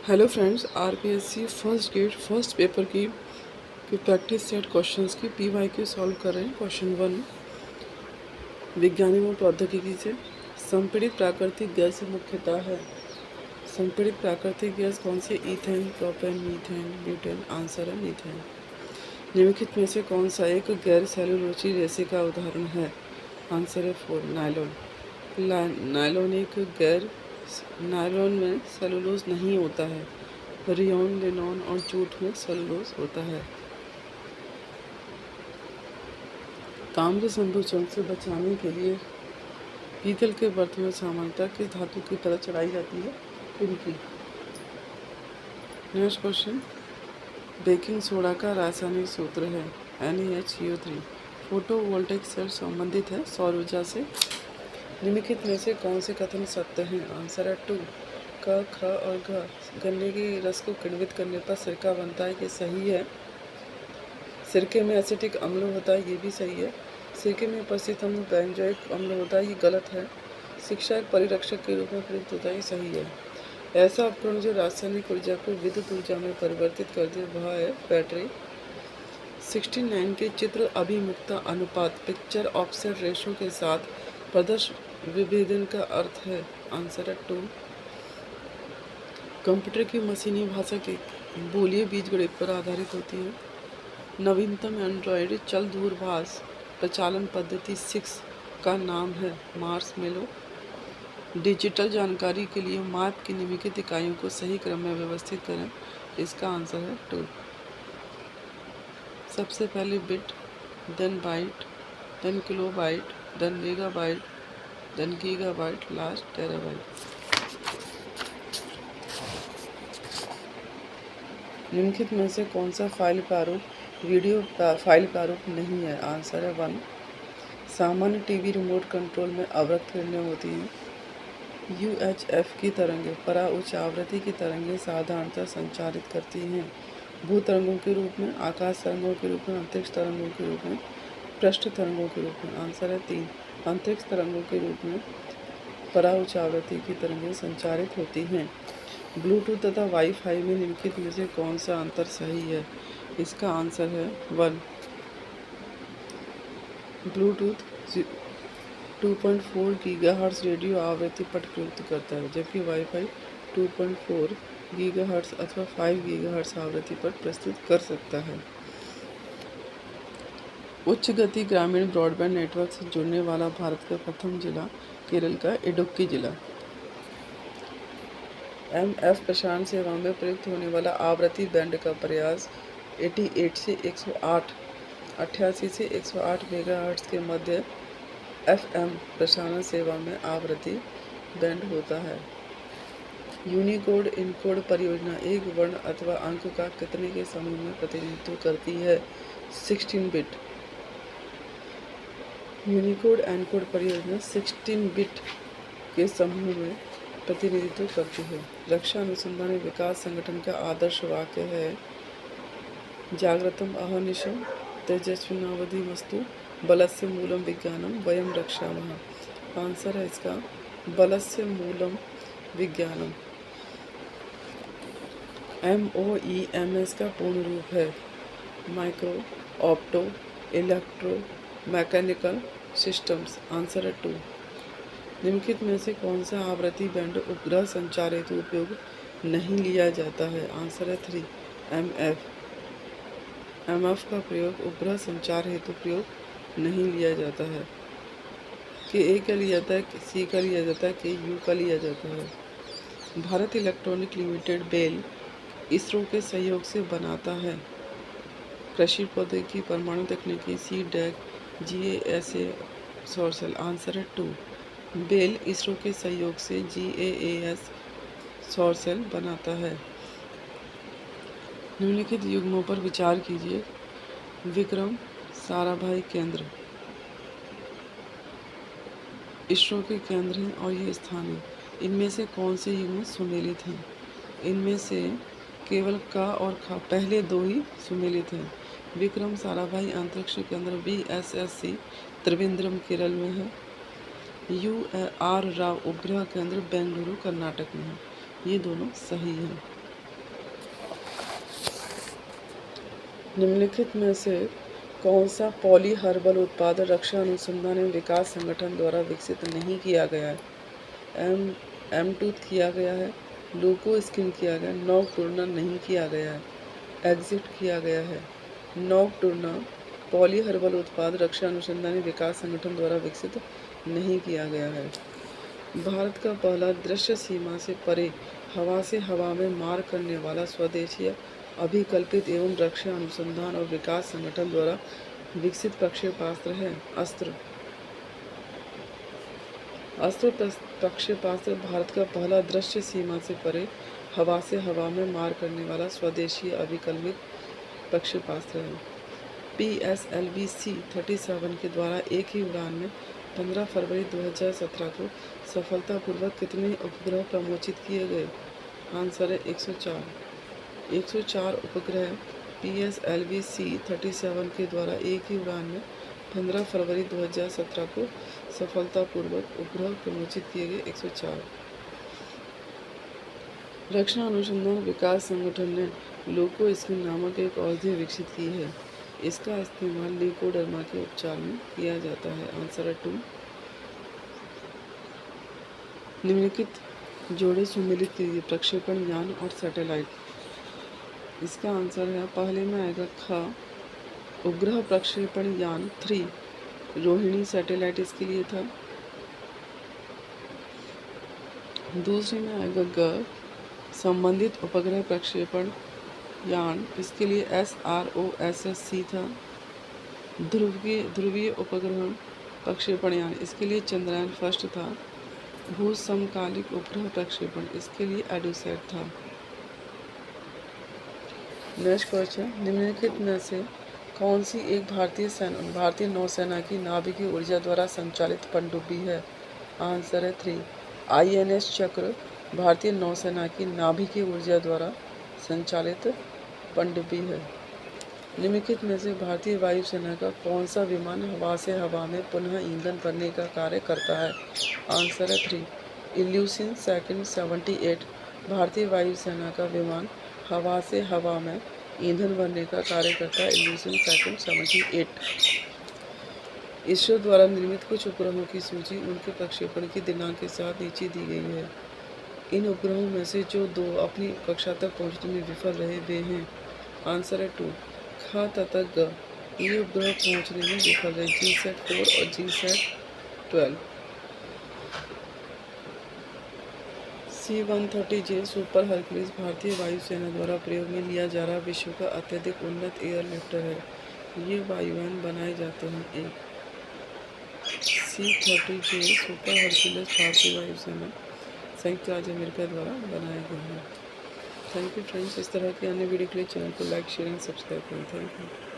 Hello friends, RPSC first get first paper की practice set questions की PYQ solve कर रहे हैं। क्वेश्चन 1, विज्ञान एवं प्रौद्योगिकी से संपीड़ित प्राकृतिक गैस मुख्यतः है। संपीड़ित प्राकृतिक गैस कौन से? Ethane, propane, methane, butane. Answer है मीथेन। निम्नलिखित में से कौन सा एक गैर सेलुलोची रेशे का उदाहरण है? आंसर है 4, नायलॉन। नायलॉन में सेलुलोज नहीं होता है। रेयॉन, लिनॉन और जूट में सेलुलोज होता है। ताम्र संदूषण से बचाने के लिए पीतल के बर्तन में सामान्यतः किस धातु की परत चढ़ाई जाती है? इनकी। नेक्स्ट क्वेश्चन, बेकिंग सोडा का रासायनिक सूत्र है NaHCO3। फोटोवोल्टिक सेल संबंधित है सौर ऊर्जा से। निम्नलिखित में से कौन से कथन सत्य हैं? आंसर है 2, क, ख और घ। गन्ने के रस को किण्वित करने पर सिरका बनता है, ये सही है। सिरके में एसिटिक अम्ल होता है, ये भी सही है। सिरके में उपस्थित अम्ल बेंजोइक अम्ल होता है, ये गलत है। शिक्षा एक परिरक्षक के रूप में प्रयुक्त होता है, ये सही है। ऐसा उपकरण जो रासायनिक ऊर्जा को विद्युत ऊर्जा में परिवर्तित कर दे वह है बैटरी। 69 के चित्र अभिमुखता अनुपात पिक्चर ऑफसेट रेशो के साथ प्रदर्श विभेदन का अर्थ है। आंसर है 2। कंप्यूटर की मशीनी भाषा की बोलियां बीजगणित पर आधारित होती है। नवीनतम एंड्रॉयड चल दूरभाष प्रचालन पद्धति 6 का नाम है मार्शमेलो। डिजिटल जानकारी के लिए मैप की निम्नलिखित इकाइयों को सही क्रम में व्यवस्थित करें। इसका आंसर है 2। सबसे पहले bit, then byte, then kilobyte, then megabyte, then gigabyte, last terabyte. निम्नलिखित में से कौन सा फाइल प्रारूप वीडियो फाइल प्रारूप नहीं है? आंसर है 1। सामान्य टीवी रिमोट कंट्रोल में अवरक्त किरणें होती हैं। UHF की तरंगें परा उच्च आवृत्ति की तरंगें साधारणतः संचारित करती हैं भू तरंगों के रूप में, आकाश तरंगों के रूप में, अंतरिक्ष तरंगों के रूप में, पृष्ठ तरंगों के रूप में। आंसर है 3, अंतरिक्ष तरंगों के रूप में परा उच्च आवृत्ति की तरंगें संचारित होती हैं। ब्लूटूथ तथा वाईफाई में निम्नलिखित में से कौन सा अंतर सही है? इसका आंसर है 1। ब्लूटूथ 2.4 गीगाहर्ट्ज़ रेडियो आवृत्ति पट प्रयुक्त करता है, जबकि वाईफाई 2.4 गीगाहर्ट्ज़ अथवा 5 गीगाहर्ट्ज़ आवृत्ति पट प्रस्तुत कर सकता है। उच्च गति ग्रामीण ब्रॉडबैंड नेटवर्क से जुड़ने वाला भारत का प्रथम जिला केरल का इडुक्की जिला। MF प्रसारण सेवा में प्रयुक्त होने वाला आवृत्ति बैंड का प्रयास 88 से 108, 88 से 108 मेगाहर्ट्ज़ के मध्य FM प्रसारण सेवा में आवृत्ति बैंड होता है। यूनिकोड इनकोड परियोजना एक वर्ण अथवा अंक का कितने के समूह में प्रतिनिधित्व करती है? 16 बिट। यूनिकोड एनकोड परियोजना 16 बिट के समूह में प्रतिनिधित्व करती है। रक्षा अनुसंधान एवं विकास संगठन का आदर्श वाक्य है जागृतम अहर्निशम तेजस्विनावधिमस्तु बलस्य मूलम विज्ञानम वयम रक्षामः। आंसर है इसका बलस्य मूलम विज्ञानम। MOEMS का पूर्ण रूप है micro opto electro mechanical systems. Answer है 2। निम्नलिखित में से कौन सा आवृत्ति बैंड उपग्रह संचार हेतु उपयोग नहीं लिया जाता है? आंसर है 3, MF। MF का प्रयोग उपग्रह संचार हेतु प्रयोग नहीं लिया जाता है। कि A का लिया जाता है, C का लिया जाता है, कि U का लिया जाता है। Bharat electronic limited BEL ISRO के सहयोग से बनाता है कृषि प्रौद्योगिकी, परमाणु तकनीकी, CDAC, GASA सौर सेल। आंसर है 2। बेल इसरो के सहयोग से GAAS सौर सेल बनाता है। निम्नलिखित युग्मों पर विचार कीजिए। विक्रम साराभाई केंद्र इसरो के केंद्र हैं और ये स्थान है। इनमें से कौन से युग्म सुमेलित हैं? इनमें से केवल का और खा पहले दो ही सुमेलित हैं। विक्रम साराभाई अंतरिक्ष केंद्र VSSC त्रिवेंद्रम केरल में है। UR राव उपग्रह केंद्र बेंगलुरु कर्नाटक में है। ये दोनों सही हैं। निम्नलिखित में से कौन सा पॉली हर्बल उत्पाद रक्षा अनुसंधान एवं विकास संगठन द्वारा विकसित नहीं किया गया है? एम टूथ किया गया है, लूको स्किन किया गया, नॉकटुर्ना नहीं किया गया है, एग्जिट किया गया है। नॉकटुर्ना पॉली हर्बल उत्पाद रक्षा अनुसंधान एवं विकास संगठन द्वारा विकसित नहीं किया गया है। भारत का पहला दृश्य सीमा से परे हवा से हवा में मार करने वाला स्वदेशी अभिकल्पित एवं रक्षा अनुसंधान और विकास संगठन द्वारा विकसित प्रक्षेपास्त्र है अस्त्र। अस्त्र प्रक्षेपास्त्र भारत का पहला दृश्य सीमा से परे हवा से हवा में मार करने वाला स्वदेशी अभिकल्पित प्रक्षेपास्त्र है। PSLV-C-37 के द्वारा एक ही उड़ान में 15 फरवरी 2017 को सफलतापूर्वक कितने उपग्रह प्रमोचित किए गए? आंसर है 104। 104 उपग्रह PSLV-C-37 के द्वारा एक ही उड़ान में 15 फरवरी 2017 को सफलतापूर्वक उपग्रह प्रमोचित किए गए 104। रक्षा अनुसंधान विकास संगठन ने लूको स्किन नामक एक औषधि विकसित की है। इसका इस्तेमाल ल्यूकोडर्मा के उपचार में किया जाता है। आंसर है 2। निम्नलिखित जोड़े सुमेलित कीजिए प्रक्षेपण यान और सैटेलाइट। इसका आंसर है पहले में आएगा ख उपग्रह प्रक्षेपण यान 3 रोहिणी सैटेलाइट इसके लिए था। दूसरे में आएगा ग संबंधित उपग्रह प्रक्षेपण यान, इसके लिए SROSSC था। ध्रुवीय उपग्रह प्रक्षेपण यान, इसके लिए चंद्रयान फर्स्ट था। भू समकालिक उपग्रह प्रक्षेपण, इसके लिए एडुसैट था। नेक्स्ट क्वेश्चन, निम्नलिखित में से कौन सी एक भारतीय नौसेना की नाभिकीय ऊर्जा द्वारा संचालित पनडुब्बी है? आंसर है 3 INS चक्र भारतीय नौसेना की नाभिकीय ऊर्जा द्वारा संचालित पनडुब्बी है। निम्नलिखित में से भारतीय वायुसेना का कौन सा विमान हवा से हवा में पुनः ईंधन भरने का कार्य करता है? आंसर है 3 इल्यूसिन सेकंड 78 भारतीय वायुसेना का विमान हवा से हवा में ईंधन भरने का कार्य करता है। इल्यूसिन सेकंड 78। इसरो द्वारा निर्मित कुछ उपग्रहों की सूची उनके प्रक्षेपण की दिनांक के साथ नीचे दी गई है। इन उपग्रहों में से जो 2 अपनी कक्षा तक पहुंचने में विफल रहे वे हैं। आंसर है 2 ख तथा ग। ये उपग्रह पहुंचने में विफल रहे GSAT-4 और GSAT-12। C-130J सुपर हरक्यूलिस भारतीय वायुसेना द्वारा प्रयोग में लिया जा रहा विश्व का अत्यधिक उन्नत एयरलिफ्टर है। ये वायुयान बनाए जाते हैं। एक C-30J सुपर हरक्यूलिस भारतीय वायुसेना संयुक्त राज्य अमेरिका द्वारा बनाए गए हैं। Thank you friends. इस तरह की अन्य वीडियो के लिए चैनल को लाइक शेयर एंड सब्सक्राइब करें। Thank you.